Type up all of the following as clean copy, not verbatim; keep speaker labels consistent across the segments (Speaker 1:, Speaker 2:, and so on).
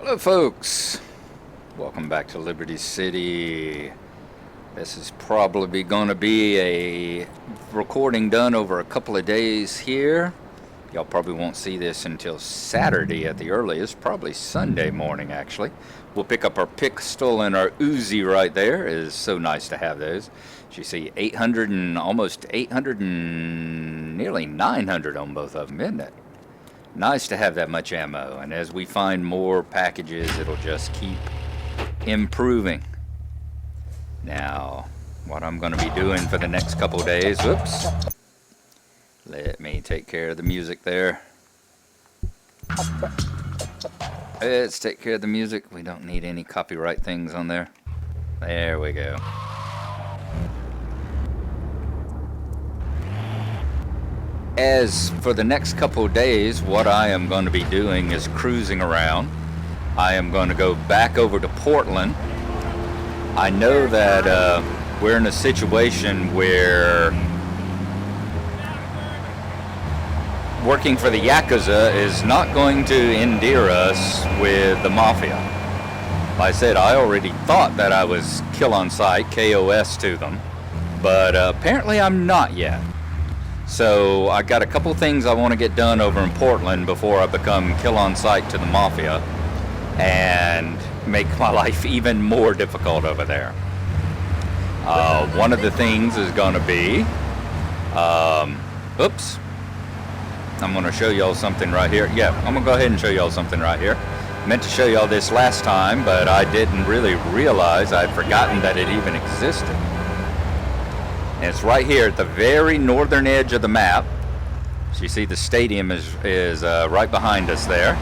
Speaker 1: Hello, folks. Welcome back to Liberty City. This is probably going to be a recording done over a couple of days here. Y'all probably won't see this until Saturday at the earliest, probably Sunday morning, actually. We'll pick up our pistol and our Uzi right there. It is so nice to have those. As you see, 800 and almost 800 and nearly 900 on both of them, isn't it? Nice to have that much ammo, and as we find more packages, it'll just keep improving. Now, what I'm going to be doing for the next couple days, oops, let me take care of the music there. Let's take care of the music. We don't need any copyright things on there. There we go. As for the next couple of days, what I am going to be doing is cruising around. I am going to go back over to Portland. I know that we're in a situation where working for the Yakuza is not going to endear us with the Mafia. Like I said, I already thought that I was kill on sight, KOS to them, but apparently I'm not yet. So I got a couple things I want to get done over in Portland before I become kill on sight to the Mafia and make my life even more difficult over there. One of the things is going to be, oops, I'm going to show y'all something right here. Yeah, I'm going to go ahead and show y'all something right here. Meant to show y'all this last time, but I didn't really realize I'd forgotten that it even existed. And it's right here at the very northern edge of the map. So you see the stadium is right behind us there.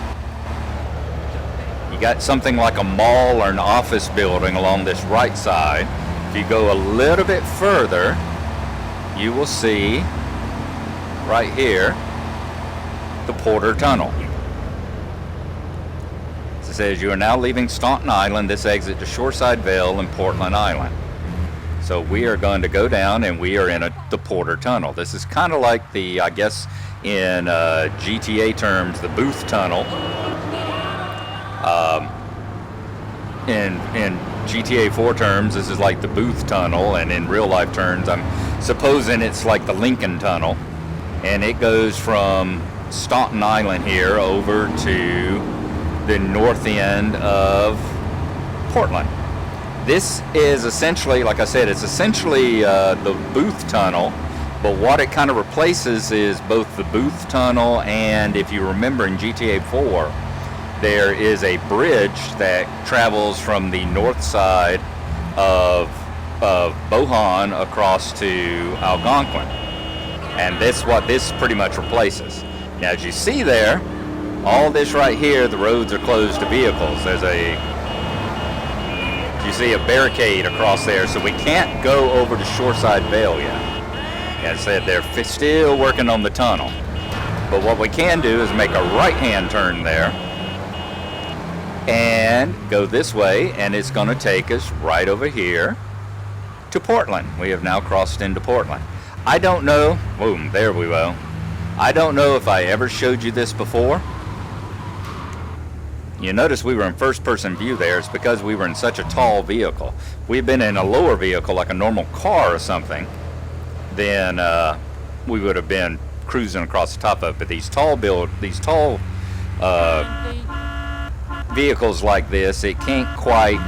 Speaker 1: You got something like a mall or an office building along this right side. If you go a little bit further, you will see right here the Porter Tunnel. It says you are now leaving Staunton Island. This exit to Shoreside Vale and Portland Island. So we are going to go down and we are in the Porter Tunnel. This is kind of like the, I guess, in GTA terms, the Booth Tunnel. In GTA 4 terms, this is like the Booth Tunnel, and in real life terms, I'm supposing it's like the Lincoln Tunnel. And it goes from Staunton Island here over to the north end of Portland. This is essentially, like I said, it's essentially the Booth Tunnel, but what it kind of replaces is both the Booth Tunnel and, if you remember in GTA 4, there is a bridge that travels from the north side of Bohan across to Algonquin. And that's what this pretty much replaces. Now, as you see there, all this right here, the roads are closed to vehicles. You see a barricade across there, so we can't go over to Shoreside Vale yet. As I said, they're still working on the tunnel. But what we can do is make a right-hand turn there and go this way, and it's going to take us right over here to Portland. We have now crossed into Portland. I don't know, boom, there we go. I don't know if I ever showed you this before. You notice we were in first-person view there. It's because we were in such a tall vehicle. If we'd been in a lower vehicle, like a normal car or something, then we would have been cruising across the top of it. But these tall vehicles like this, it can't quite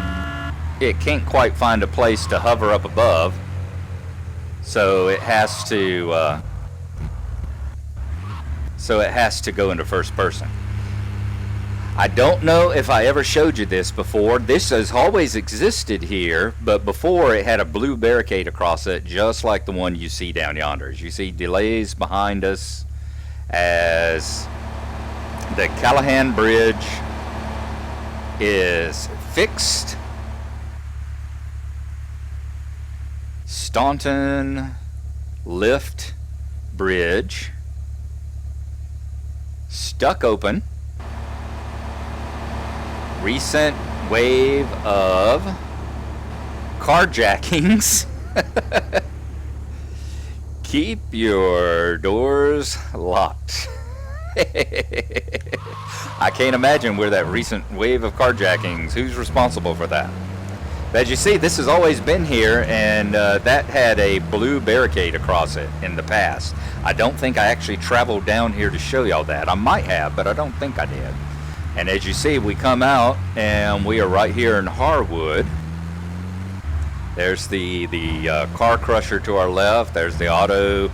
Speaker 1: find a place to hover up above. So it has to go into first person. I don't know if I ever showed you this before. This has always existed here, but before it had a blue barricade across it, just like the one you see down yonder. As you see delays behind us as the Callahan Bridge is fixed. Staunton Lift Bridge stuck open. Recent wave of carjackings. Keep your doors locked. I can't imagine with that recent wave of carjackings, who's responsible for that? As you see, this has always been here, and that had a blue barricade across it in the past. I don't think I actually traveled down here to show y'all that. I might have, but I don't think I did. And as you see, we come out, and we are right here in Harwood. There's the car crusher to our left. There's the auto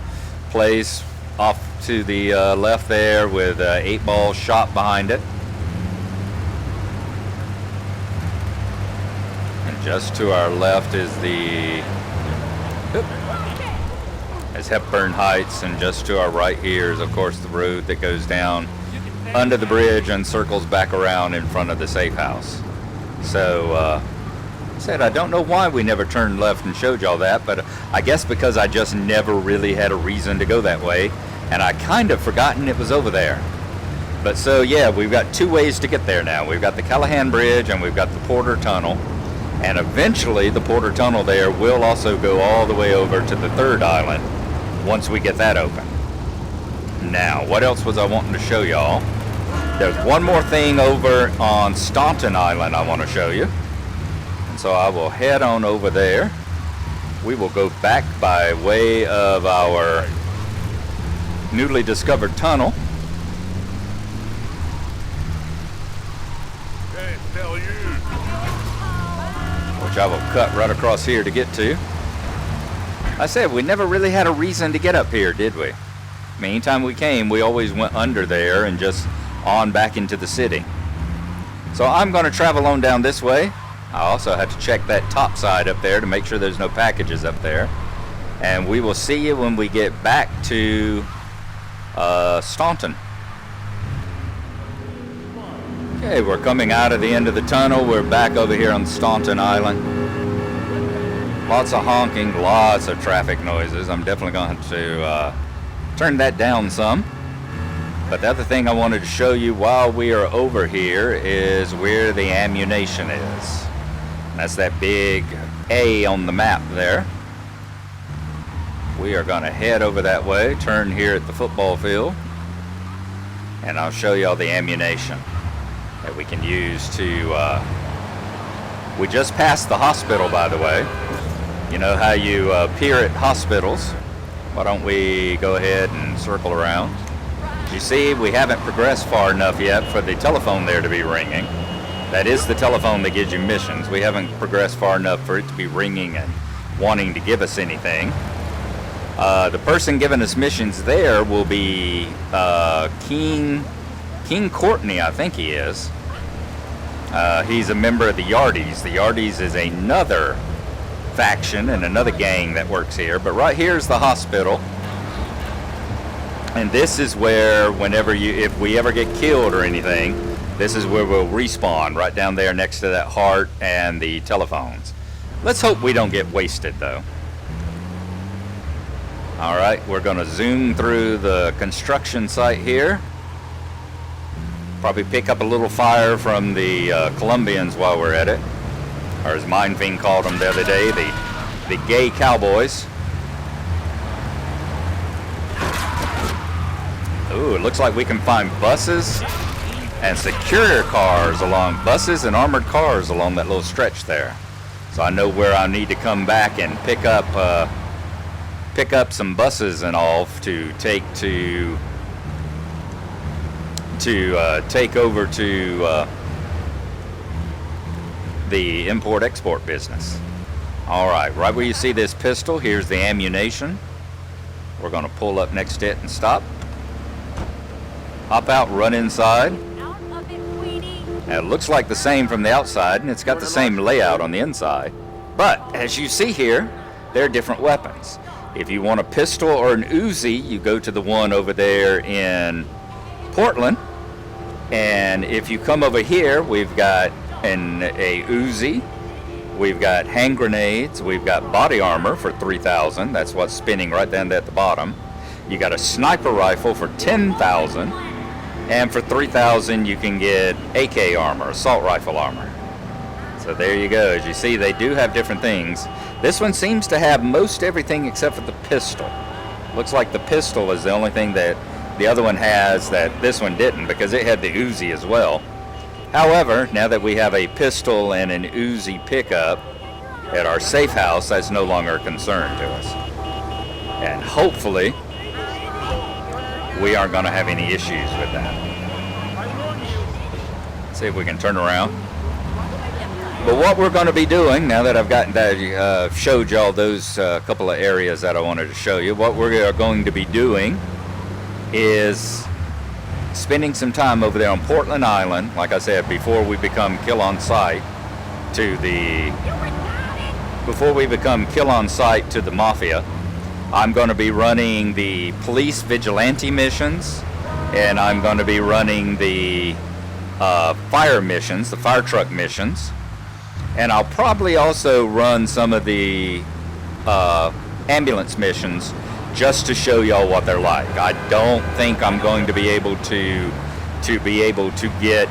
Speaker 1: place off to the left there with 8-ball shop behind it. And just to our left is Hepburn Heights, and just to our right here is, of course, the road that goes down under the bridge and circles back around in front of the safe house. So, I don't know why we never turned left and showed y'all that, but I guess because I just never really had a reason to go that way, and I kind of forgotten it was over there. But so yeah, we've got two ways to get there now. We've got the Callahan Bridge and we've got the Porter Tunnel, and eventually the Porter Tunnel there will also go all the way over to the third island once we get that open. Now, what else was I wanting to show y'all? There's one more thing over on Staunton Island I want to show you. So I will head on over there. We will go back by way of our newly discovered tunnel. Which I will cut right across here to get to. I said we never really had a reason to get up here, did we? I mean, anytime we came, we always went under there and just on back into the city. So I'm going to travel on down this way. I also have to check that top side up there to make sure there's no packages up there. And we will see you when we get back to Staunton. Okay, we're coming out of the end of the tunnel. We're back over here on Staunton Island. Lots of honking, lots of traffic noises. I'm definitely going to have to turn that down some. But the other thing I wanted to show you while we are over here is where the ammunition is. That's that big A on the map there. We are going to head over that way, turn here at the football field, and I'll show you all the ammunition that we can use to... we just passed the hospital, by the way. You know how you peer at hospitals? Why don't we go ahead and circle around? You see, we haven't progressed far enough yet for the telephone there to be ringing. That is the telephone that gives you missions. We haven't progressed far enough for it to be ringing and wanting to give us anything. The person giving us missions there will be King Courtney, I think he is. He's a member of the Yardies. The Yardies is another faction and another gang that works here. But right here is the hospital. And this is where, if we ever get killed or anything, this is where we'll respawn, right down there next to that heart and the telephones. Let's hope we don't get wasted, though. All right, we're going to zoom through the construction site here. Probably pick up a little fire from the Colombians while we're at it. Or as Mind Fiend called them the other day, the gay cowboys. Ooh, it looks like we can find buses and secure cars buses and armored cars along that little stretch there. So I know where I need to come back and pick up some buses and all to take over to the import-export business. All right, right where you see this pistol, here's the ammunition. We're going to pull up next to it and stop. Hop out, run inside. Now, it looks like the same from the outside, and it's got the same layout on the inside. But as you see here, there are different weapons. If you want a pistol or an Uzi, you go to the one over there in Portland. And if you come over here, we've got a Uzi, we've got hand grenades, we've got body armor for $3,000. That's what's spinning right down there at the bottom. You got a sniper rifle for $10,000, and for $3,000 you can get AK armor, assault rifle armor. So there you go. As you see, they do have different things. This one seems to have most everything except for the pistol. Looks like the pistol is the only thing that The other one has that this one didn't, because it had the Uzi as well. However, now that we have a pistol and an Uzi pickup at our safe house, that's no longer a concern to us. And hopefully, we aren't going to have any issues with that. Let's see if we can turn around. But what we're going to be doing, now that I've gotten that, showed y'all those couple of areas that I wanted to show you, what we're going to be doing is spending some time over there on Portland Island, like I said, before we become kill on sight to the mafia. I'm going to be running the police vigilante missions, and I'm going to be running the fire missions, the fire truck missions, and I'll probably also run some of the ambulance missions just to show y'all what they're like. I don't think I'm going to be able to get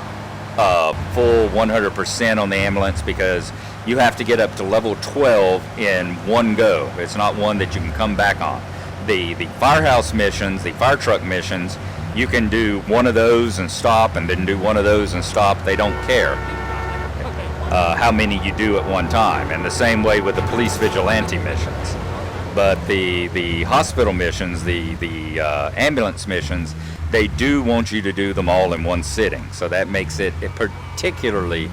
Speaker 1: full 100% on the ambulance, because you have to get up to level 12 in one go. It's not one that you can come back on. The firehouse missions, the fire truck missions, you can do one of those and stop, and then do one of those and stop. They don't care how many you do at one time. And the same way with the police vigilante missions. But the hospital missions, the ambulance missions, they do want you to do them all in one sitting. So that makes it particularly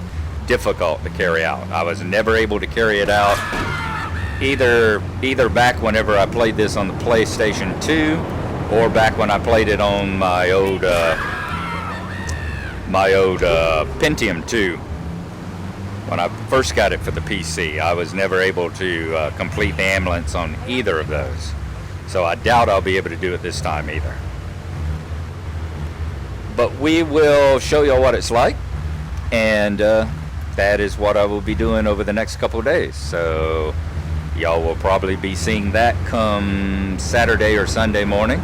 Speaker 1: difficult to carry out. I was never able to carry it out either back whenever I played this on the PlayStation 2, or back when I played it on my old Pentium 2. When I first got it for the PC, I was never able to complete the ambulance on either of those. So I doubt I'll be able to do it this time either. But we will show y'all what it's like, and that is what I will be doing over the next couple of days. So y'all will probably be seeing that come Saturday or Sunday morning.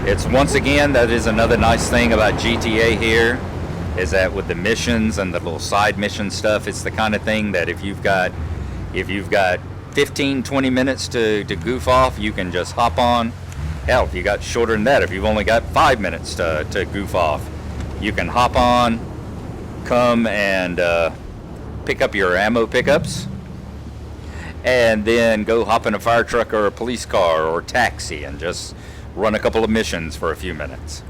Speaker 1: It's, once again, that is another nice thing about GTA here, is that with the missions and the little side mission stuff, it's the kind of thing that if you've got 15-20 minutes to goof off, you can just hop on. Hell, if you got shorter than that, if you've only got 5 minutes to goof off, you can hop on, come and pick up your ammo pickups, and then go hop in a fire truck or a police car or taxi and just run a couple of missions for a few minutes.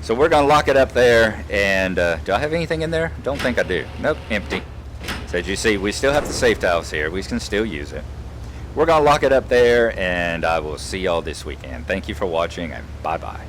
Speaker 1: So we're going to lock it up there, and do I have anything in there? Don't think I do. Nope, empty. So as you see, we still have the safe house here. We can still use it. We're going to lock it up there, and I will see y'all this weekend. Thank you for watching, and bye-bye.